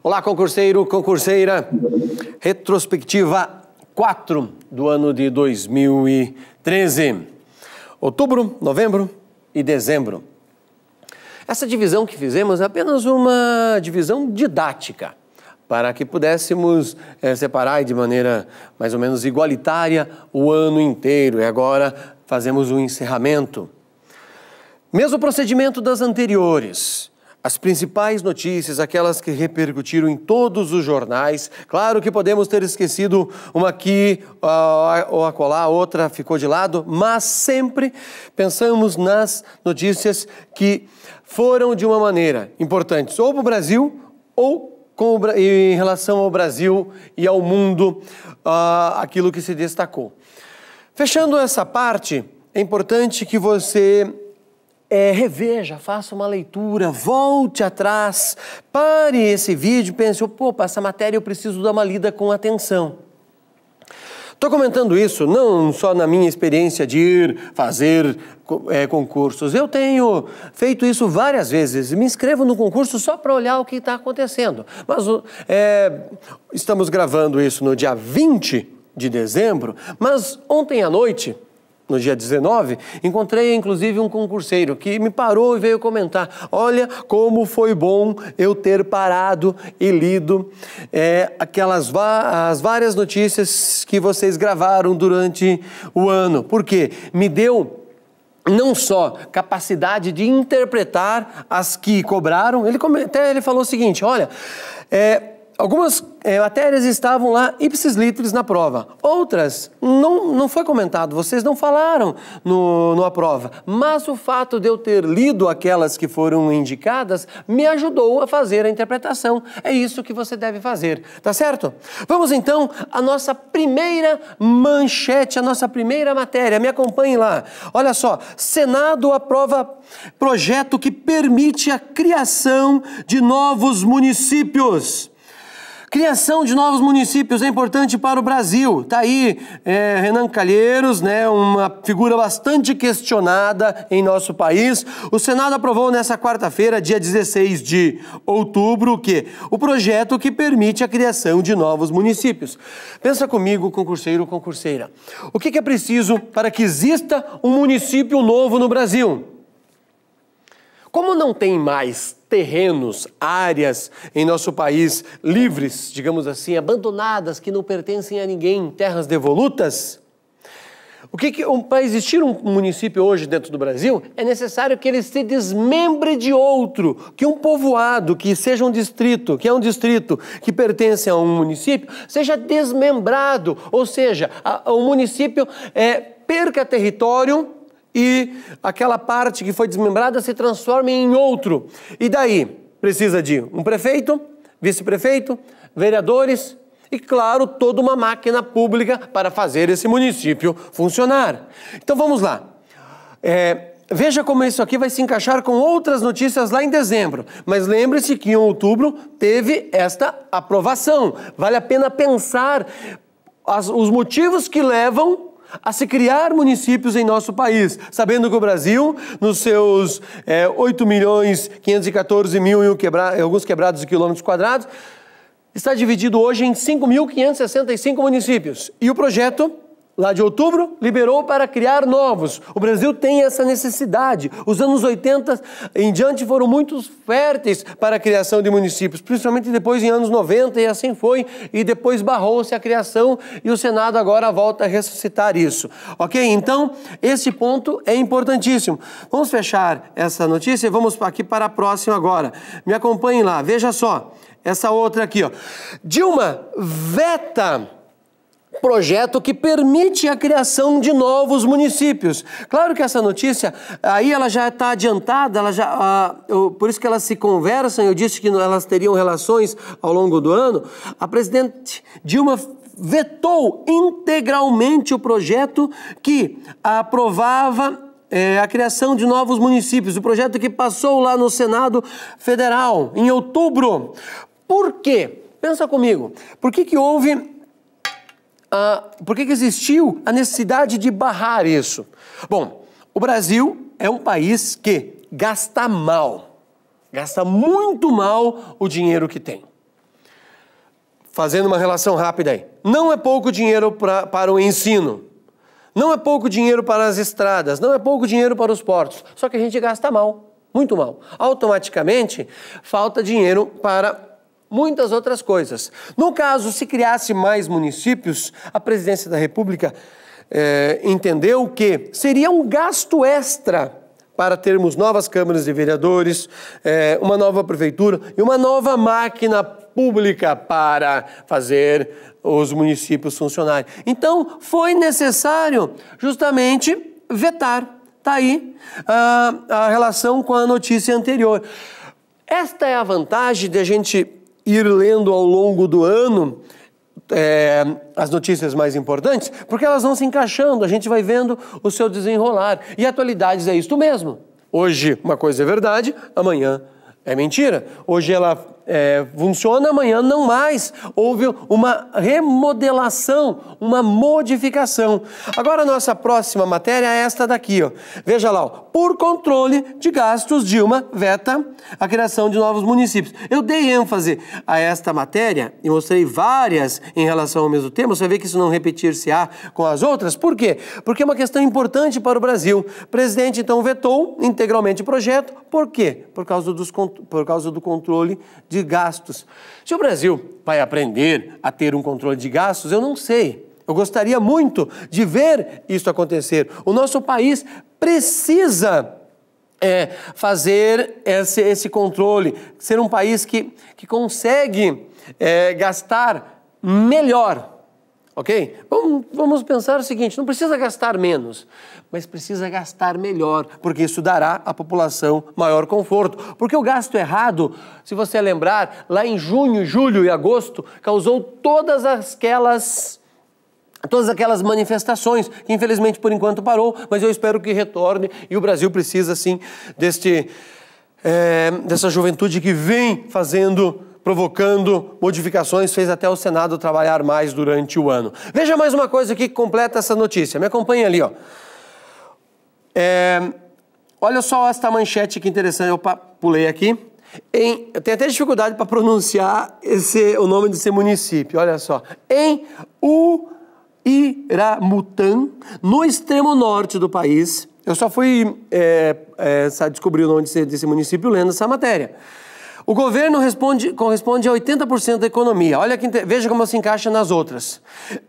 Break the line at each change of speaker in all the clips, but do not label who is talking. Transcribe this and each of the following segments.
Olá, concurseiro, concurseira. Retrospectiva 4 do ano de 2013. Outubro, novembro e dezembro. Essa divisão que fizemos é apenas uma divisão didática, para que pudéssemos separar de maneira mais ou menos igualitária o ano inteiro. E agora fazemos o encerramento. Mesmo procedimento das anteriores. As principais notícias, aquelas que repercutiram em todos os jornais. Claro que podemos ter esquecido uma aqui ou acolá, outra ficou de lado, mas sempre pensamos nas notícias que foram de uma maneira importantes, ou para o Brasil, ou em relação ao Brasil e ao mundo, aquilo que se destacou. Fechando essa parte, é importante que você reveja, faça uma leitura, volte atrás, pare esse vídeo e pense, opa, essa matéria eu preciso dar uma lida com atenção. Estou comentando isso não só na minha experiência de ir fazer concursos. Eu tenho feito isso várias vezes. Me inscrevo no concurso só para olhar o que está acontecendo. Mas estamos gravando isso no dia 20 de dezembro, mas ontem à noite, no dia 19, encontrei inclusive um concurseiro que me parou e veio comentar: olha como foi bom eu ter parado e lido as várias notícias que vocês gravaram durante o ano. Porque me deu não só capacidade de interpretar as que cobraram, ele falou o seguinte: olha, algumas matérias estavam lá ipsis literis na prova. Outras não foi comentado, vocês não falaram na prova. Mas o fato de eu ter lido aquelas que foram indicadas me ajudou a fazer a interpretação. É isso que você deve fazer, tá certo? Vamos então à nossa primeira manchete, a nossa primeira matéria. Me acompanhem lá. Olha só, Senado aprova projeto que permite a criação de novos municípios. Criação de novos municípios é importante para o Brasil. Está aí Renan Calheiros, uma figura bastante questionada em nosso país. O Senado aprovou nessa quarta-feira, dia 16 de outubro, o projeto que permite a criação de novos municípios. Pensa comigo, concurseiro, concurseira. O que é preciso para que exista um município novo no Brasil? Como não tem mais terrenos, áreas em nosso país livres, digamos assim, abandonadas, que não pertencem a ninguém, terras devolutas, para existir um município hoje dentro do Brasil, é necessário que ele se desmembre de outro, que um povoado, que seja um distrito, que é um distrito que pertence a um município, seja desmembrado, ou seja, o município perca território e aquela parte que foi desmembrada se transforma em outro. E daí? Precisa de um prefeito, vice-prefeito, vereadores e, claro, toda uma máquina pública para fazer esse município funcionar. Então vamos lá. Veja como isso aqui vai se encaixar com outras notícias lá em dezembro. Mas lembre-se que em outubro teve esta aprovação. Vale a pena pensar os motivos que levam a se criar municípios em nosso país, sabendo que o Brasil, nos seus 8.514.000 e alguns quebrados de quilômetros quadrados, está dividido hoje em 5.565 municípios. E o projeto, lá de outubro, liberou para criar novos. O Brasil tem essa necessidade. Os anos 80 em diante foram muito férteis para a criação de municípios, principalmente depois em anos 90, e assim foi, e depois barrou-se a criação, e o Senado agora volta a ressuscitar isso. Ok? Então, esse ponto é importantíssimo. Vamos fechar essa notícia e vamos aqui para a próxima agora. Me acompanhem lá, veja só, essa outra aqui, ó. Dilma veta projeto que permite a criação de novos municípios. Claro que essa notícia, aí ela já está adiantada, por isso que elas se conversam, eu disse que elas teriam relações ao longo do ano. A presidente Dilma vetou integralmente o projeto que aprovava a criação de novos municípios, o projeto que passou lá no Senado Federal, em outubro. Por quê? Pensa comigo, por que existiu a necessidade de barrar isso? Bom, o Brasil é um país que gasta muito mal o dinheiro que tem. fazendo uma relação rápida aí, não é pouco dinheiro para o ensino, não é pouco dinheiro para as estradas, não é pouco dinheiro para os portos, só que a gente gasta mal, muito mal. Automaticamente, falta dinheiro para muitas outras coisas. No caso, se criasse mais municípios, a Presidência da República entendeu que seria um gasto extra para termos novas câmaras de vereadores, uma nova prefeitura e uma nova máquina pública para fazer os municípios funcionarem. Então, foi necessário justamente vetar. Está aí a relação com a notícia anterior. Esta é a vantagem de a gente ir lendo ao longo do ano as notícias mais importantes, porque elas vão se encaixando, a gente vai vendo o seu desenrolar. E atualidades é isto mesmo. Hoje uma coisa é verdade, amanhã é mentira. Hoje ela funciona, amanhã não mais. Houve uma remodelação, uma modificação. Agora a nossa próxima matéria é esta daqui, ó. Veja lá, ó. Por controle de gastos, Dilma veta a criação de novos municípios. Eu dei ênfase a esta matéria e mostrei várias em relação ao mesmo tema. Você vai ver que isso não repetir-se-á com as outras. Por quê? Porque é uma questão importante para o Brasil. O presidente, então, vetou integralmente o projeto. Por quê? Por causa do controle de gastos. Se o Brasil vai aprender a ter um controle de gastos, eu não sei. Eu gostaria muito de ver isso acontecer. O nosso país precisa fazer esse controle, ser um país que consegue gastar melhor. Ok? Vamos pensar o seguinte, não precisa gastar menos, mas precisa gastar melhor, porque isso dará à população maior conforto. Porque o gasto errado, se você lembrar, lá em junho, julho e agosto, causou todas aquelas manifestações, que infelizmente por enquanto parou, mas eu espero que retorne, e o Brasil precisa sim dessa juventude que vem provocando modificações, fez até o Senado trabalhar mais durante o ano. Veja mais uma coisa aqui que completa essa notícia. Me acompanha ali, ó. Olha só esta manchete que interessante, eu pulei aqui. Eu tenho até dificuldade para pronunciar o nome desse município, olha só. Em Uiramutã, no extremo norte do país, eu só fui descobrir o nome desse município lendo essa matéria. O governo corresponde a 80% da economia. Olha veja como se encaixa nas outras.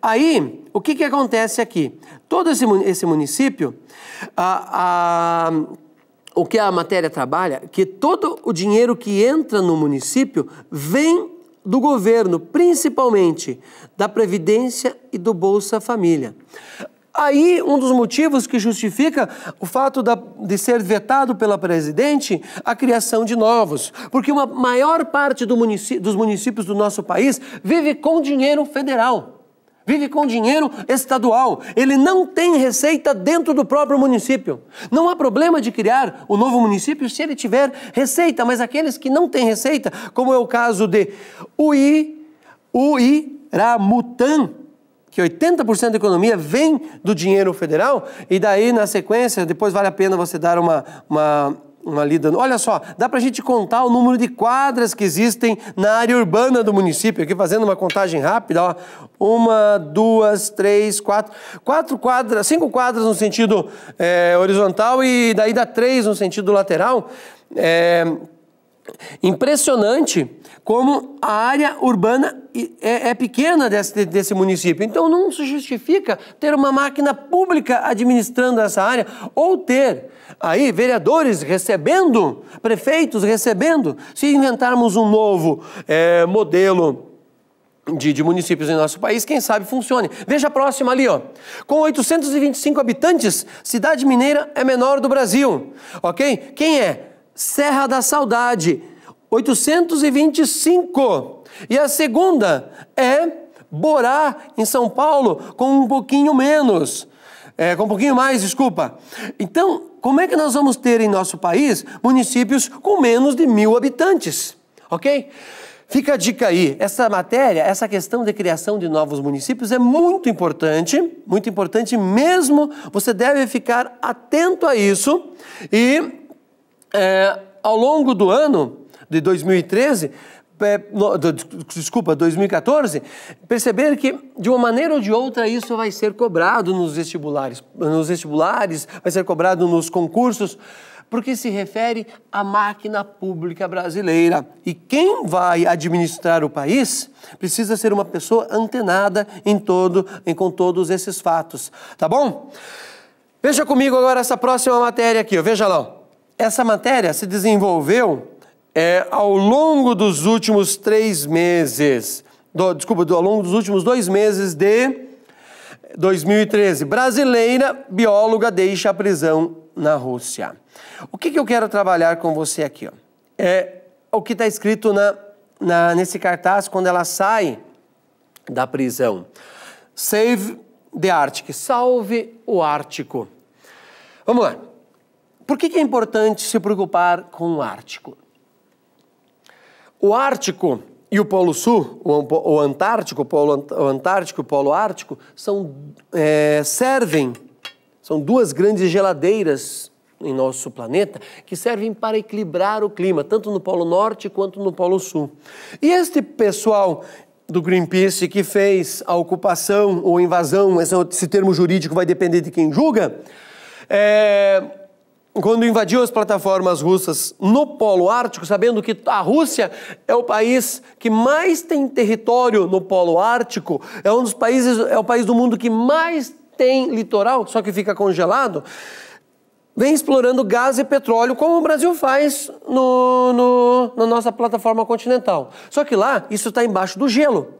Aí, o que acontece aqui? Todo esse município, o que a matéria trabalha, que todo o dinheiro que entra no município vem do governo, principalmente da Previdência e do Bolsa Família. Aí, um dos motivos que justifica o fato de ser vetado pela presidente a criação de novos. Porque uma maior parte dos municípios do nosso país vive com dinheiro federal, vive com dinheiro estadual. Ele não tem receita dentro do próprio município. Não há problema de criar o novo município se ele tiver receita, mas aqueles que não têm receita, como é o caso de Uiramutã, que 80% da economia vem do dinheiro federal, e daí na sequência, depois vale a pena você dar uma lida. Olha só, dá pra gente contar o número de quadras que existem na área urbana do município, aqui fazendo uma contagem rápida, ó. 1, 2, 3, 4 quadras, 5 quadras no sentido horizontal e daí dá 3 no sentido lateral. Impressionante como a área urbana é pequena desse município. Então não se justifica ter uma máquina pública administrando essa área ou ter aí vereadores recebendo, prefeitos recebendo. Se inventarmos um novo modelo de municípios em nosso país, quem sabe funcione. Veja a próxima ali, ó. Com 825 habitantes, cidade mineira é menor do Brasil, ok? Quem é? Serra da Saudade, 825. E a segunda é Borá, em São Paulo, com um pouquinho menos. Com um pouquinho mais, desculpa. Então, como é que nós vamos ter em nosso país municípios com menos de 1.000 habitantes? Ok? Fica a dica aí. Essa matéria, essa questão de criação de novos municípios é muito importante mesmo. Você deve ficar atento a isso e ao longo do ano de 2013, 2014, perceber que, de uma maneira ou de outra, isso vai ser cobrado nos vestibulares, vai ser cobrado nos concursos, porque se refere à máquina pública brasileira. E quem vai administrar o país precisa ser uma pessoa antenada com todos esses fatos. Tá bom? Veja comigo agora essa próxima matéria aqui, ó. Veja lá. Essa matéria se desenvolveu ao longo dos últimos 3 meses. Ao longo dos últimos 2 meses de 2013. Brasileira bióloga deixa a prisão na Rússia. O que eu quero trabalhar com você aqui? Ó? É o que está escrito nesse cartaz quando ela sai da prisão. Save the Arctic. Salve o Ártico. Vamos lá. Por que é importante se preocupar com o Ártico? O Ártico e o Polo Sul, o Antártico, o Antártico e o Polo Ártico, são 2 grandes geladeiras em nosso planeta que servem para equilibrar o clima, tanto no Polo Norte quanto no Polo Sul. E este pessoal do Greenpeace que fez a ocupação ou invasão, esse termo jurídico vai depender de quem julga, quando invadiu as plataformas russas no Polo Ártico, sabendo que a Rússia é o país que mais tem território no Polo Ártico, é o país do mundo que mais tem litoral, só que fica congelado, vem explorando gás e petróleo, como o Brasil faz na nossa plataforma continental. Só que lá, isso está embaixo do gelo.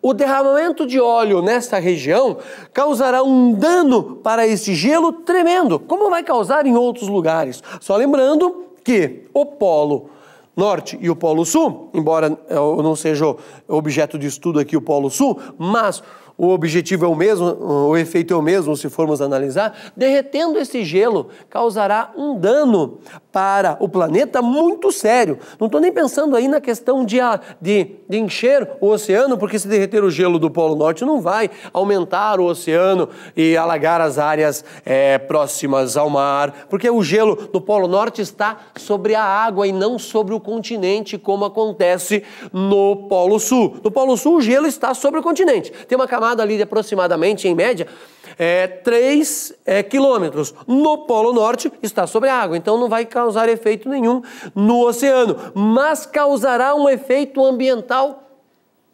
O derramamento de óleo nessa região causará um dano para esse gelo tremendo, como vai causar em outros lugares. Só lembrando que o Polo Norte e o Polo Sul, embora não seja objeto de estudo aqui o Polo Sul, mas o objetivo é o mesmo, o efeito é o mesmo se formos analisar, derretendo esse gelo causará um dano para o planeta muito sério. Não estou nem pensando aí na questão de encher o oceano, porque se derreter o gelo do Polo Norte não vai aumentar o oceano e alagar as áreas próximas ao mar, porque o gelo do Polo Norte está sobre a água e não sobre o continente, como acontece no Polo Sul. No Polo Sul o gelo está sobre o continente. Tem uma camada ali de aproximadamente, em média, 3 quilômetros. No Polo Norte está sobre a água, então não vai causar efeito nenhum no oceano, mas causará um efeito ambiental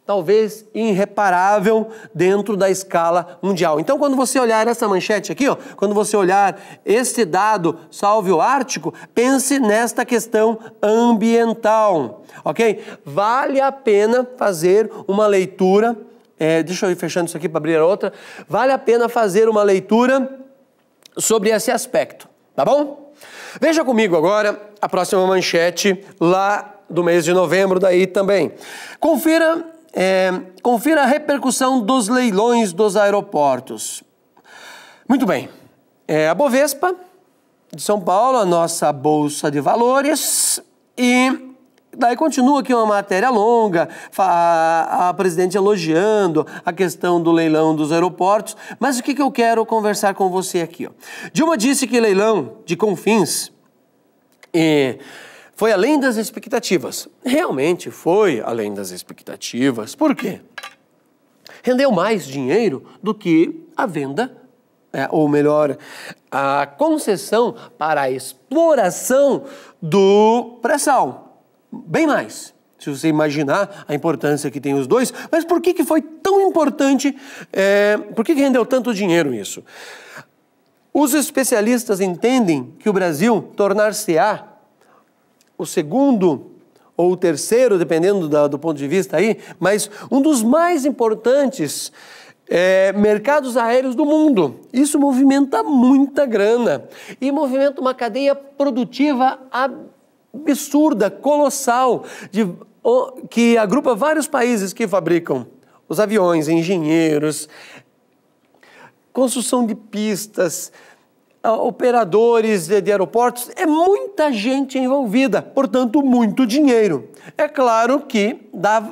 talvez irreparável dentro da escala mundial. Então, quando você olhar essa manchete aqui, ó, quando você olhar esse dado, salve o Ártico, pense nesta questão ambiental, ok? Vale a pena fazer uma leitura, deixa eu ir fechando isso aqui para abrir a outra, vale a pena fazer uma leitura sobre esse aspecto, tá bom? Veja comigo agora a próxima manchete lá do mês de novembro daí também. Confira a repercussão dos leilões dos aeroportos. Muito bem. A Bovespa de São Paulo, a nossa Bolsa de Valores, e daí continua aqui uma matéria longa, a presidente elogiando a questão do leilão dos aeroportos, mas o que eu quero conversar com você aqui? Ó? Dilma disse que leilão de Confins foi além das expectativas. Realmente foi além das expectativas. Por quê? Rendeu mais dinheiro do que a venda, ou melhor, a concessão para a exploração do pré-sal. Bem mais. Se você imaginar a importância que tem os dois. Mas por que foi tão importante? Por que rendeu tanto dinheiro isso? Os especialistas entendem que o Brasil tornar-se-á o segundo ou o terceiro, dependendo do ponto de vista aí, mas um dos mais importantes mercados aéreos do mundo. Isso movimenta muita grana e movimenta uma cadeia produtiva absurda, colossal, que agrupa vários países que fabricam os aviões, engenheiros, construção de pistas, operadores de aeroportos, é muita gente envolvida, portanto, muito dinheiro. É claro que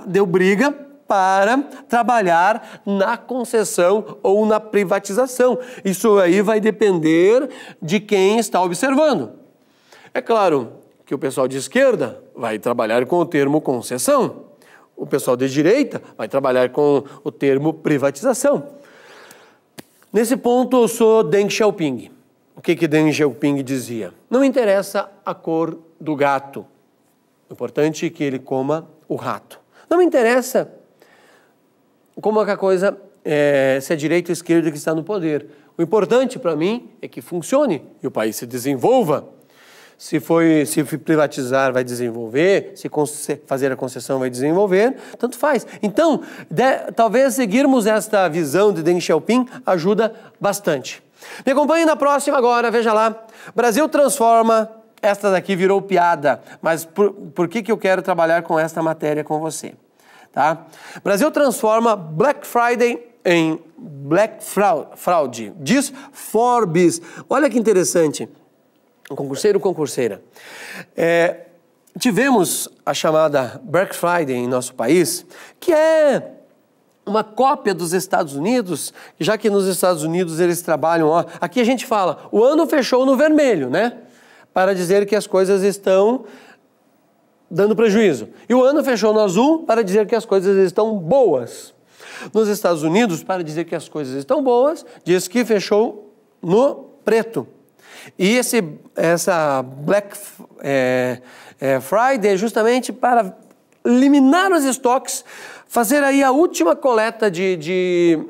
deu briga para trabalhar na concessão ou na privatização. Isso aí vai depender de quem está observando. É claro que o pessoal de esquerda vai trabalhar com o termo concessão. O pessoal de direita vai trabalhar com o termo privatização. Nesse ponto, eu sou Deng Xiaoping. O que Deng Xiaoping dizia? Não interessa a cor do gato. O importante é que ele coma o rato. Não me interessa como é a coisa, se é direita ou esquerda que está no poder. O importante para mim é que funcione e o país se desenvolva. Se privatizar, vai desenvolver. Se fazer a concessão, vai desenvolver. Tanto faz. Então, talvez seguirmos esta visão de Deng Xiaoping ajuda bastante. Me acompanhe na próxima agora, veja lá. Brasil transforma. Esta daqui virou piada, mas por que eu quero trabalhar com esta matéria com você? Tá? Brasil transforma Black Friday em Black Fraud. Diz Forbes. Olha que interessante. Concurseiro, concurseira. Tivemos a chamada Black Friday em nosso país, que é uma cópia dos Estados Unidos, já que nos Estados Unidos eles trabalham... Aqui a gente fala, o ano fechou no vermelho, né? Para dizer que as coisas estão dando prejuízo. E o ano fechou no azul para dizer que as coisas estão boas. Nos Estados Unidos, para dizer que as coisas estão boas, diz que fechou no preto. E essa Black Friday é justamente para eliminar os estoques, fazer aí a última coleta de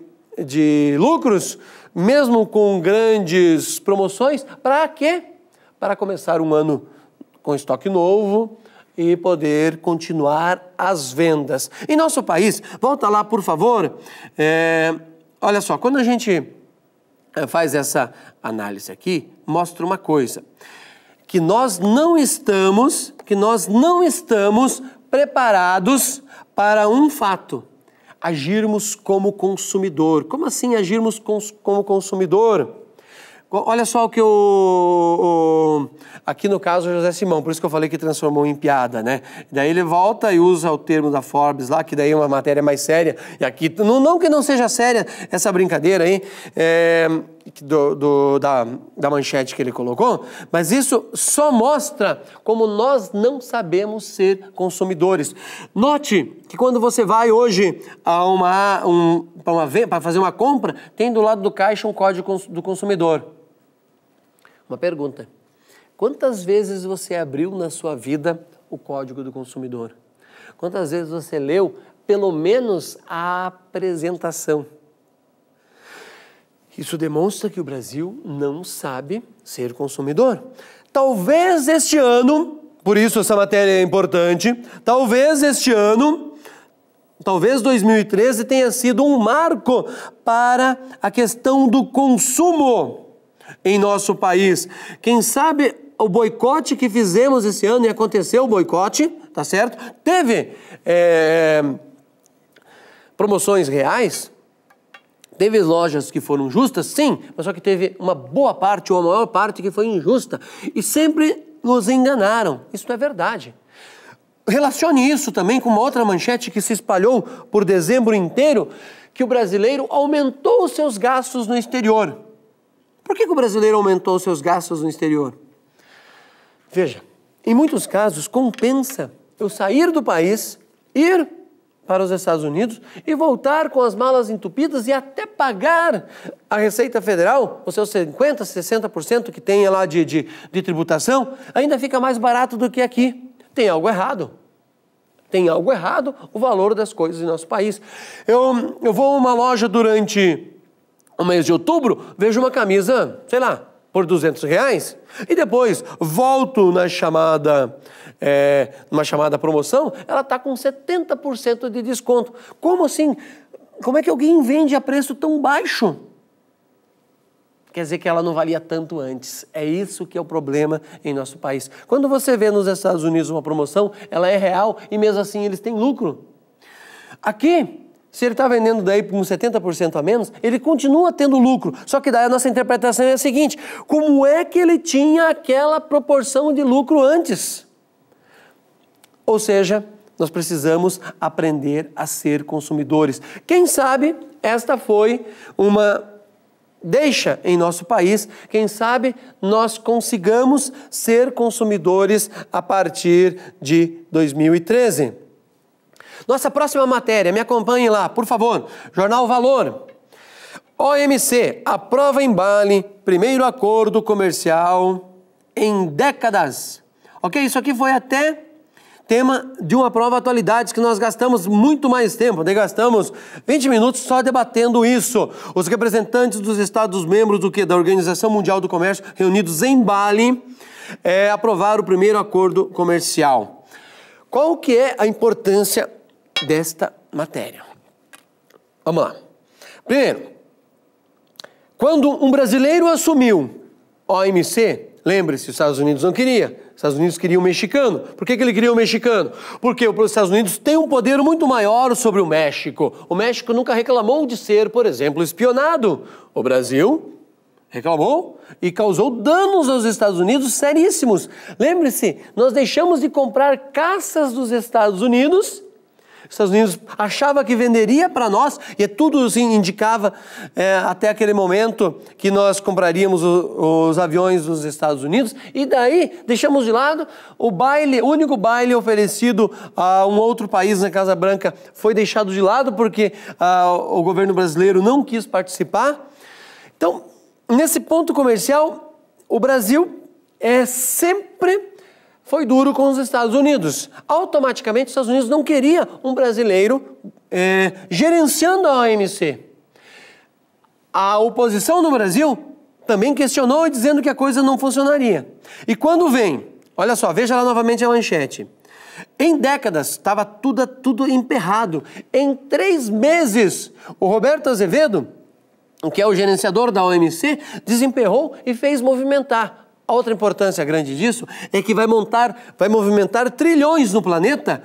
lucros, mesmo com grandes promoções, para quê? Para começar um ano com estoque novo e poder continuar as vendas. Em nosso país, volta lá, por favor. Olha só, quando a gente faz essa análise aqui, mostra uma coisa, que nós não estamos preparados para um fato, agirmos como consumidor. Como assim agirmos como consumidor? Olha só o que aqui no caso, o José Simão, por isso que eu falei que transformou em piada, né? Daí ele volta e usa o termo da Forbes lá, que daí é uma matéria mais séria, e aqui, não que não seja séria essa brincadeira aí, da manchete que ele colocou, mas isso só mostra como nós não sabemos ser consumidores. Note que quando você vai hoje para fazer uma compra, tem do lado do caixa um código do consumidor. Uma pergunta: quantas vezes você abriu na sua vida o código do consumidor? Quantas vezes você leu pelo menos a apresentação? Isso demonstra que o Brasil não sabe ser consumidor. Talvez este ano, por isso essa matéria é importante, talvez 2013 tenha sido um marco para a questão do consumo em nosso país. Quem sabe o boicote que fizemos esse ano, e aconteceu o boicote, tá certo? Teve promoções reais, teve lojas que foram justas, sim, mas só que teve uma boa parte, ou a maior parte, que foi injusta. E sempre nos enganaram. Isso não é verdade. Relacione isso também com uma outra manchete que se espalhou por dezembro inteiro, que o brasileiro aumentou os seus gastos no exterior. Por que o brasileiro aumentou os seus gastos no exterior? Veja, em muitos casos compensa eu sair do país, ir para os Estados Unidos e voltar com as malas entupidas e até pagar a Receita Federal, os seus 50%, 60% que tem lá de tributação, ainda fica mais barato do que aqui. Tem algo errado. Tem algo errado o valor das coisas em nosso país. Eu vou a uma loja durante o mês de outubro, vejo uma camisa, sei lá, por R$200, e depois volto numa chamada promoção, ela está com 70% de desconto. Como assim? Como é que alguém vende a preço tão baixo? Quer dizer que ela não valia tanto antes. É isso que é o problema em nosso país. Quando você vê nos Estados Unidos uma promoção, ela é real e mesmo assim eles têm lucro. Aqui, se ele está vendendo daí por uns 70% a menos, ele continua tendo lucro. Só que daí a nossa interpretação é a seguinte: como é que ele tinha aquela proporção de lucro antes? Ou seja, nós precisamos aprender a ser consumidores. Quem sabe esta foi uma deixa em nosso país, quem sabe nós consigamos ser consumidores a partir de 2013. Nossa próxima matéria, me acompanhe lá, por favor. Jornal Valor. OMC aprova em Bali primeiro acordo comercial em décadas. Ok, isso aqui foi até tema de uma prova atualidades que nós gastamos muito mais tempo, gastamos 20 minutos só debatendo isso. Os representantes dos Estados-membros da Organização Mundial do Comércio, reunidos em Bali, aprovaram o primeiro acordo comercial. Qual que é a importância desta matéria? Vamos lá. Primeiro, quando um brasileiro assumiu a OMC, lembre-se, os Estados Unidos não queria. Os Estados Unidos queriam um mexicano. Por que ele queria um mexicano? Porque os Estados Unidos têm um poder muito maior sobre o México. O México nunca reclamou de ser, por exemplo, espionado. O Brasil reclamou e causou danos aos Estados Unidos seríssimos. Lembre-se, nós deixamos de comprar caças dos Estados Unidos. Os Estados Unidos achava que venderia para nós e tudo assim, indicava até aquele momento que nós compraríamos os aviões dos Estados Unidos e daí deixamos de lado o único baile oferecido a um outro país na Casa Branca foi deixado de lado porque o governo brasileiro não quis participar. Então, nesse ponto comercial, o Brasil sempre foi duro com os Estados Unidos. Automaticamente, os Estados Unidos não queria um brasileiro gerenciando a OMC. A oposição no Brasil também questionou, dizendo que a coisa não funcionaria. E quando vem, olha só, veja lá novamente a manchete. Em décadas, estava tudo emperrado. Em 3 meses, o Roberto Azevedo, que é o gerenciador da OMC, desemperrou e fez movimentar. A outra importância grande disso é que vai movimentar trilhões no planeta.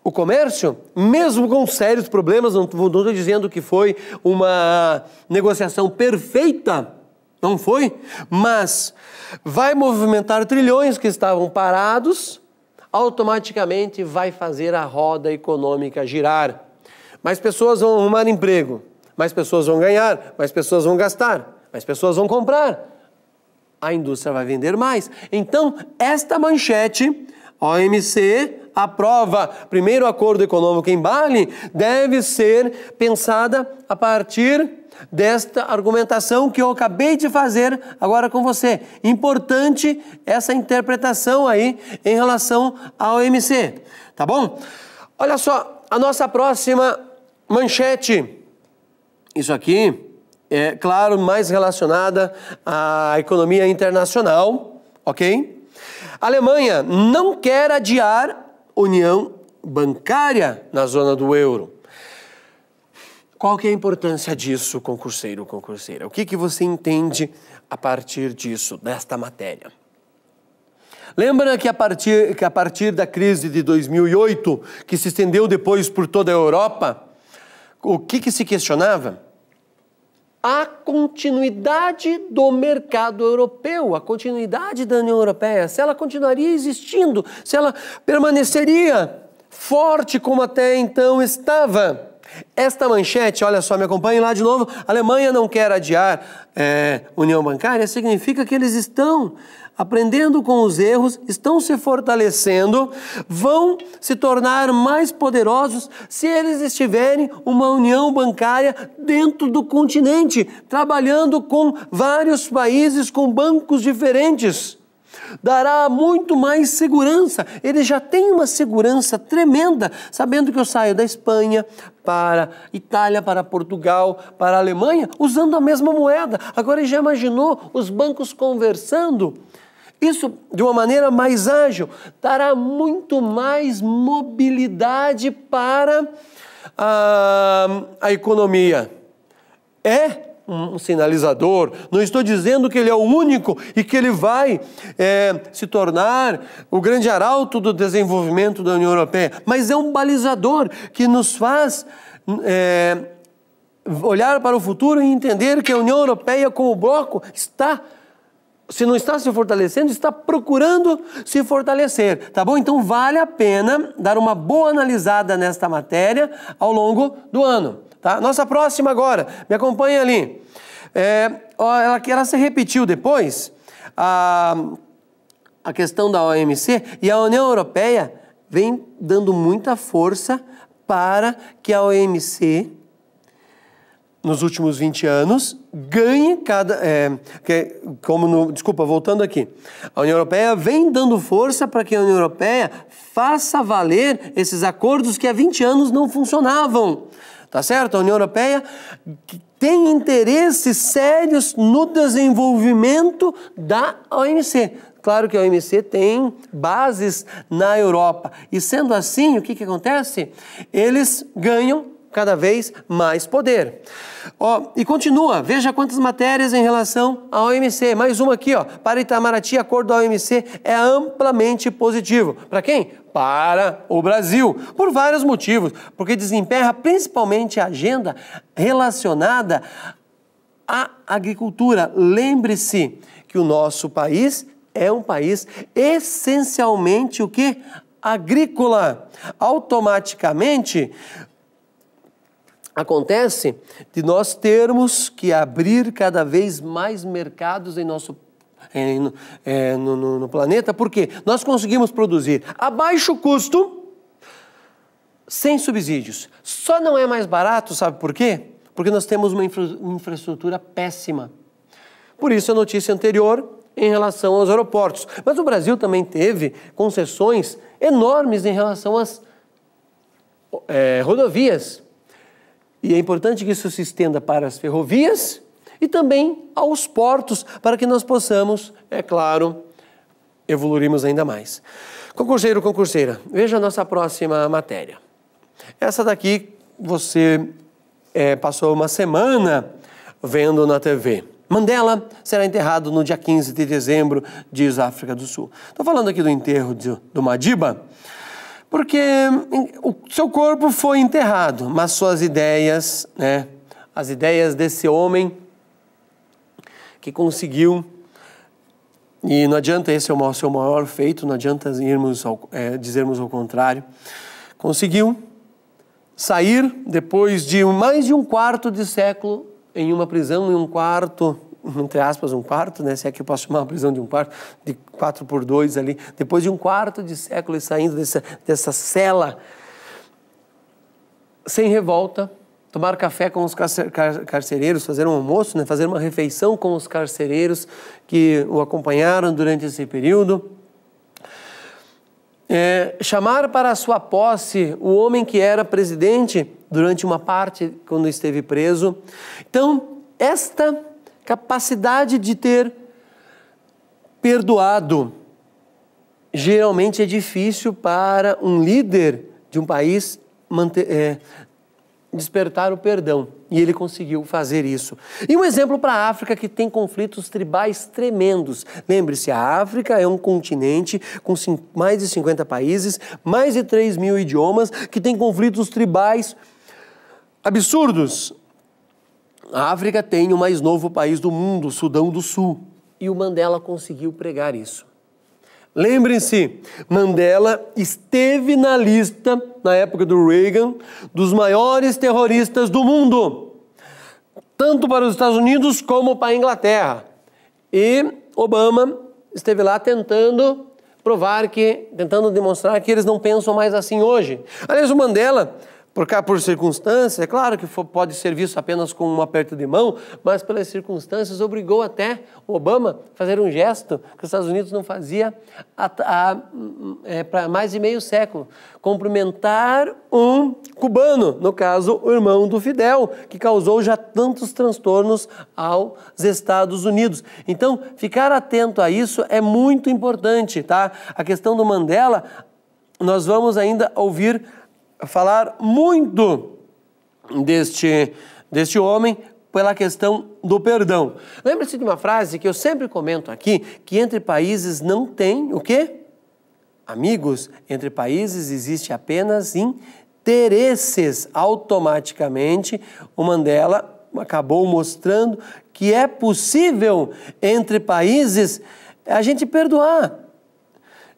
O comércio, mesmo com sérios problemas, não estou dizendo que foi uma negociação perfeita, não foi, mas vai movimentar trilhões que estavam parados, automaticamente vai fazer a roda econômica girar. Mais pessoas vão arrumar emprego, mais pessoas vão ganhar, mais pessoas vão gastar, mais pessoas vão comprar. A indústria vai vender mais. Então, esta manchete, OMC aprova primeiro acordo econômico em Bali, deve ser pensada a partir desta argumentação que eu acabei de fazer agora com você. Importante essa interpretação aí em relação à OMC, tá bom? Olha só, a nossa próxima manchete. Isso aqui é, claro, mais relacionada à economia internacional, ok? A Alemanha não quer adiar união bancária na zona do euro. Qual que é a importância disso, concurseiro, concurseira? O que você entende a partir disso, desta matéria? Lembra que a partir da crise de 2008, que se estendeu depois por toda a Europa, o que se questionava? A continuidade do mercado europeu, a continuidade da União Europeia, se ela continuaria existindo, se ela permaneceria forte como até então estava. Esta manchete, olha só, me acompanhem lá de novo, a Alemanha não quer adiar União Bancária, significa que eles estão aprendendo com os erros, estão se fortalecendo, vão se tornar mais poderosos se eles estiverem uma união bancária dentro do continente, trabalhando com vários países, com bancos diferentes. Dará muito mais segurança. Eles já têm uma segurança tremenda, sabendo que eu saio da Espanha para Itália, para Portugal, para a Alemanha, usando a mesma moeda. Agora, já imaginou os bancos conversando? Isso, de uma maneira mais ágil, dará muito mais mobilidade para a economia. É um sinalizador, não estou dizendo que ele é o único e que ele vai se tornar o grande arauto do desenvolvimento da União Europeia, mas é um balizador que nos faz olhar para o futuro e entender que a União Europeia como bloco se não está se fortalecendo, está procurando se fortalecer, tá bom? Então vale a pena dar uma boa analisada nesta matéria ao longo do ano, tá? Nossa próxima agora, me acompanha ali. Ela se repetiu depois, a questão da OMC, e a União Europeia vem dando muita força para que a OMC, nos últimos 20 anos, ganhe voltando aqui. A União Europeia vem dando força para que a União Europeia faça valer esses acordos que há 20 anos não funcionavam. Tá certo? A União Europeia tem interesses sérios no desenvolvimento da OMC. Claro que a OMC tem bases na Europa. E sendo assim, o que acontece? Eles ganham cada vez mais poder. E continua, veja quantas matérias em relação à OMC. Mais uma aqui, para Itamaraty, acordo da OMC é amplamente positivo. Para quem? Para o Brasil, por vários motivos, porque desempenha principalmente a agenda relacionada à agricultura. Lembre-se que o nosso país é um país essencialmente o quê? Agrícola. Automaticamente, acontece de nós termos que abrir cada vez mais mercados em nosso no planeta, porque nós conseguimos produzir a baixo custo, sem subsídios. Só não é mais barato, sabe por quê? Porque nós temos uma infraestrutura péssima. Por isso a notícia anterior em relação aos aeroportos. Mas o Brasil também teve concessões enormes em relação às rodovias. E é importante que isso se estenda para as ferrovias e também aos portos, para que nós possamos, é claro, evoluirmos ainda mais. Concurseiro, concurseira, veja a nossa próxima matéria. Essa daqui você passou uma semana vendo na TV. Mandela será enterrado no dia 15 de dezembro, diz a África do Sul. Estou falando aqui do enterro do Madiba, porque o seu corpo foi enterrado, mas suas ideias, as ideias desse homem que conseguiu, e não adianta esse é o seu maior feito, não adianta dizermos ao contrário, conseguiu sair depois de mais de um quarto de século em uma prisão, em um quarto, entre aspas, um quarto, se é que eu posso chamar uma prisão de um quarto, de 4x2 ali, depois de um quarto de século e saindo dessa cela, sem revolta, tomar café com os carcereiros, fazer um almoço, fazer uma refeição com os carcereiros que o acompanharam durante esse período, chamar para a sua posse o homem que era presidente durante uma parte quando esteve preso. Então, esta capacidade de ter perdoado geralmente é difícil para um líder de um país despertar o perdão. E ele conseguiu fazer isso. E um exemplo para a África, que tem conflitos tribais tremendos. Lembre-se, a África é um continente com mais de 50 países, mais de 3 mil idiomas, que tem conflitos tribais absurdos. A África tem o mais novo país do mundo, o Sudão do Sul. E o Mandela conseguiu pregar isso. Lembrem-se, Mandela esteve na lista, na época do Reagan, dos maiores terroristas do mundo, tanto para os Estados Unidos como para a Inglaterra. E Obama esteve lá tentando demonstrar que eles não pensam mais assim hoje. Aliás, o Mandela, por circunstâncias, é claro que pode ser visto apenas com um aperto de mão, mas pelas circunstâncias obrigou até Obama a fazer um gesto que os Estados Unidos não fazia para mais de meio século. Cumprimentar um cubano, no caso, o irmão do Fidel, que causou já tantos transtornos aos Estados Unidos. Então, ficar atento a isso é muito importante, tá? A questão do Mandela, nós vamos ainda ouvir falar muito deste homem pela questão do perdão. Lembre-se de uma frase que eu sempre comento aqui, que entre países não tem o quê? Amigos. Entre países existe apenas interesses. Automaticamente, o Mandela acabou mostrando que é possível entre países a gente perdoar.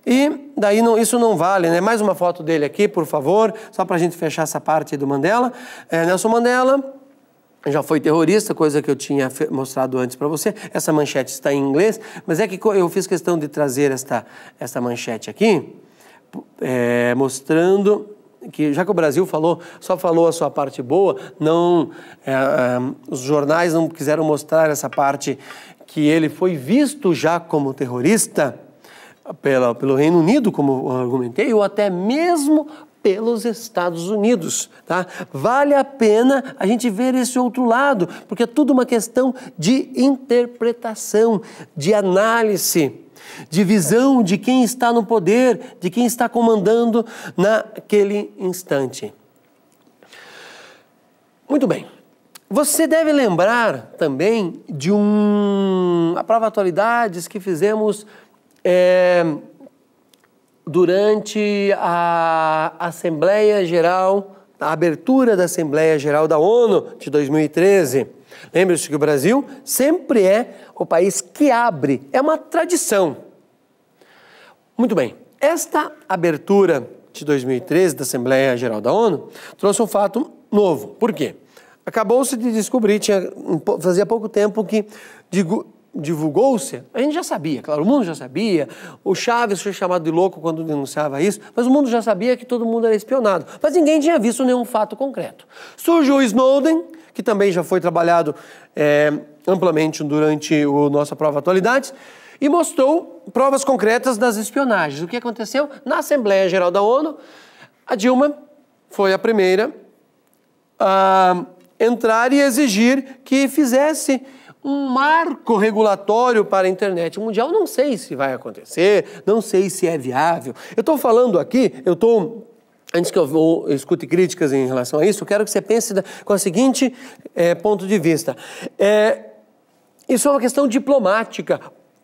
E daí isso não vale, né? Mais uma foto dele aqui, por favor, só para a gente fechar essa parte do Mandela. Nelson Mandela, já foi terrorista, coisa que eu tinha mostrado antes para você. Essa manchete está em inglês, mas é que eu fiz questão de trazer esta manchete aqui, mostrando que, já que o Brasil só falou a sua parte boa, os jornais não quiseram mostrar essa parte que ele foi visto já como terrorista pelo Reino Unido, como eu argumentei, ou até mesmo pelos Estados Unidos, tá? Vale a pena a gente ver esse outro lado, porque é tudo uma questão de interpretação, de análise, de visão de quem está no poder, de quem está comandando naquele instante. Muito bem. Você deve lembrar também de a prova atualidades que fizemos durante a Assembleia Geral, a abertura da Assembleia Geral da ONU de 2013. Lembre-se que o Brasil sempre é o país que abre, é uma tradição. Muito bem, esta abertura de 2013 da Assembleia Geral da ONU trouxe um fato novo. Por quê? Acabou-se de descobrir, fazia pouco tempo que divulgou-se, a gente já sabia, claro, o mundo já sabia, o Chaves foi chamado de louco quando denunciava isso, mas o mundo já sabia que todo mundo era espionado, mas ninguém tinha visto nenhum fato concreto. Surge o Snowden, que também já foi trabalhado amplamente durante a nossa prova atualidades, e mostrou provas concretas das espionagens. O que aconteceu? Na Assembleia Geral da ONU, a Dilma foi a primeira a entrar e exigir que fizesse um marco regulatório para a internet mundial. Não sei se vai acontecer, não sei se é viável. Eu estou falando aqui, antes que eu escute críticas em relação a isso, eu quero que você pense com o seguinte ponto de vista. Isso é uma questão diplomática.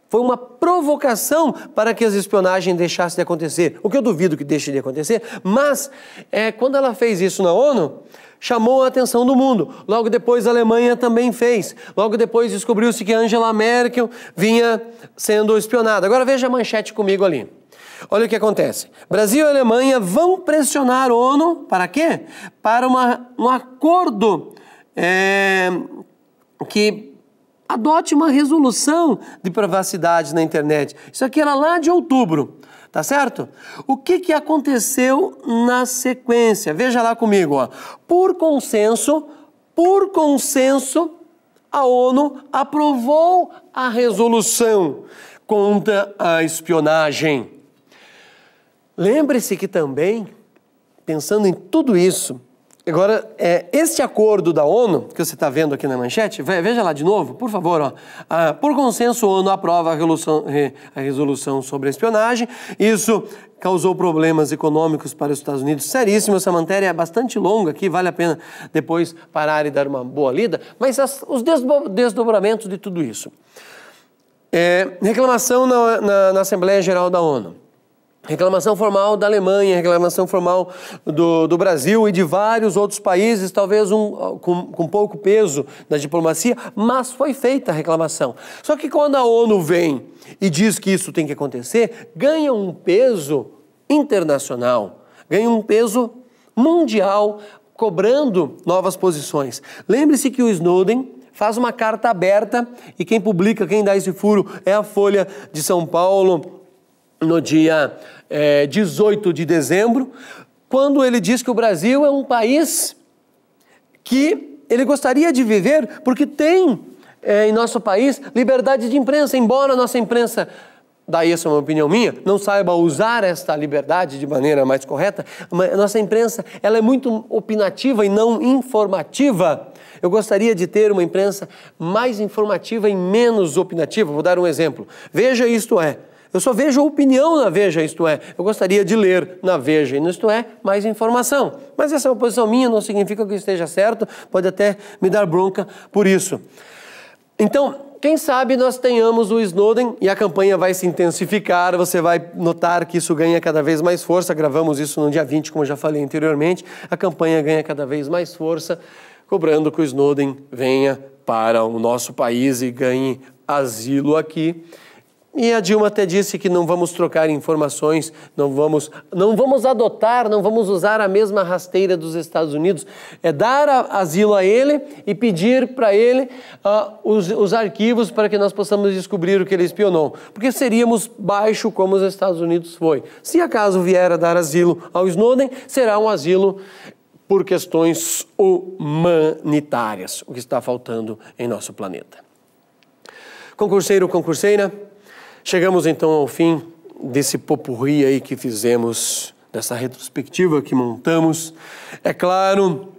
Foi uma provocação para que as espionagens deixassem de acontecer. O que eu duvido que deixe de acontecer, mas quando ela fez isso na ONU, chamou a atenção do mundo. Logo depois a Alemanha também fez. Logo depois descobriu-se que Angela Merkel vinha sendo espionada. Agora veja a manchete comigo ali. Olha o que acontece. Brasil e Alemanha vão pressionar a ONU para quê? Para um acordo que adote uma resolução de privacidade na internet. Isso aqui era lá de outubro. Tá certo? O que aconteceu na sequência? Veja lá comigo, ó. Por consenso, a ONU aprovou a resolução contra a espionagem. Lembre-se que também, pensando em tudo isso, agora, este acordo da ONU, que você está vendo aqui na manchete, veja lá de novo, por favor. Ó. Por consenso, a ONU aprova a resolução sobre a espionagem. Isso causou problemas econômicos para os Estados Unidos seríssimos. Essa matéria é bastante longa aqui, vale a pena depois parar e dar uma boa lida. Mas os desdobramentos de tudo isso. Reclamação na Assembleia Geral da ONU. Reclamação formal da Alemanha, reclamação formal do Brasil e de vários outros países, talvez com pouco peso na diplomacia, mas foi feita a reclamação. Só que quando a ONU vem e diz que isso tem que acontecer, ganha um peso internacional, ganha um peso mundial, cobrando novas posições. Lembre-se que o Snowden faz uma carta aberta e quem dá esse furo é a Folha de São Paulo, no dia 18 de dezembro, quando ele diz que o Brasil é um país que ele gostaria de viver porque tem em nosso país liberdade de imprensa, embora a nossa imprensa, daí essa é uma opinião minha, não saiba usar esta liberdade de maneira mais correta, a nossa imprensa ela é muito opinativa e não informativa. Eu gostaria de ter uma imprensa mais informativa e menos opinativa. Vou dar um exemplo. Veja Isto É. Eu só vejo a opinião na Veja Isto É. Eu gostaria de ler na Veja e no Isto É mais informação. Mas essa é uma posição minha, não significa que esteja certo, pode até me dar bronca por isso. Então, quem sabe nós tenhamos o Snowden e a campanha vai se intensificar, você vai notar que isso ganha cada vez mais força. Gravamos isso no dia 20, como eu já falei anteriormente. A campanha ganha cada vez mais força, cobrando que o Snowden venha para o nosso país e ganhe asilo aqui. E a Dilma até disse que não vamos trocar informações, não vamos adotar, não vamos usar a mesma rasteira dos Estados Unidos. É dar asilo a ele e pedir para ele os arquivos para que nós possamos descobrir o que ele espionou. Porque seríamos baixo como os Estados Unidos foi. Se acaso vier a dar asilo ao Snowden, será um asilo por questões humanitárias, o que está faltando em nosso planeta. Concurseiro, concurseira, chegamos então ao fim desse popurrí aí que fizemos, dessa retrospectiva que montamos. É claro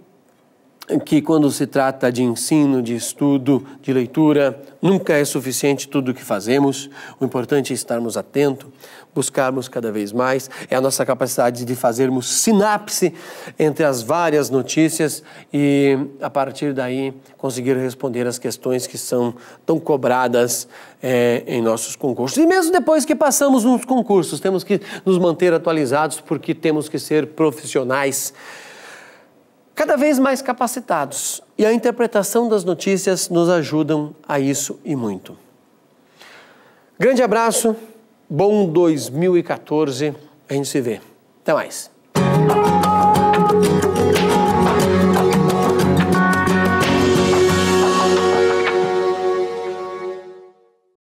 que quando se trata de ensino, de estudo, de leitura, nunca é suficiente tudo o que fazemos. O importante é estarmos atentos, buscarmos cada vez mais. É a nossa capacidade de fazermos sinapse entre as várias notícias e, a partir daí, conseguir responder as questões que são tão cobradas em nossos concursos. E mesmo depois que passamos nos concursos, temos que nos manter atualizados porque temos que ser profissionais cada vez mais capacitados. E a interpretação das notícias nos ajudam a isso e muito. Grande abraço, bom 2014, a gente se vê. Até mais.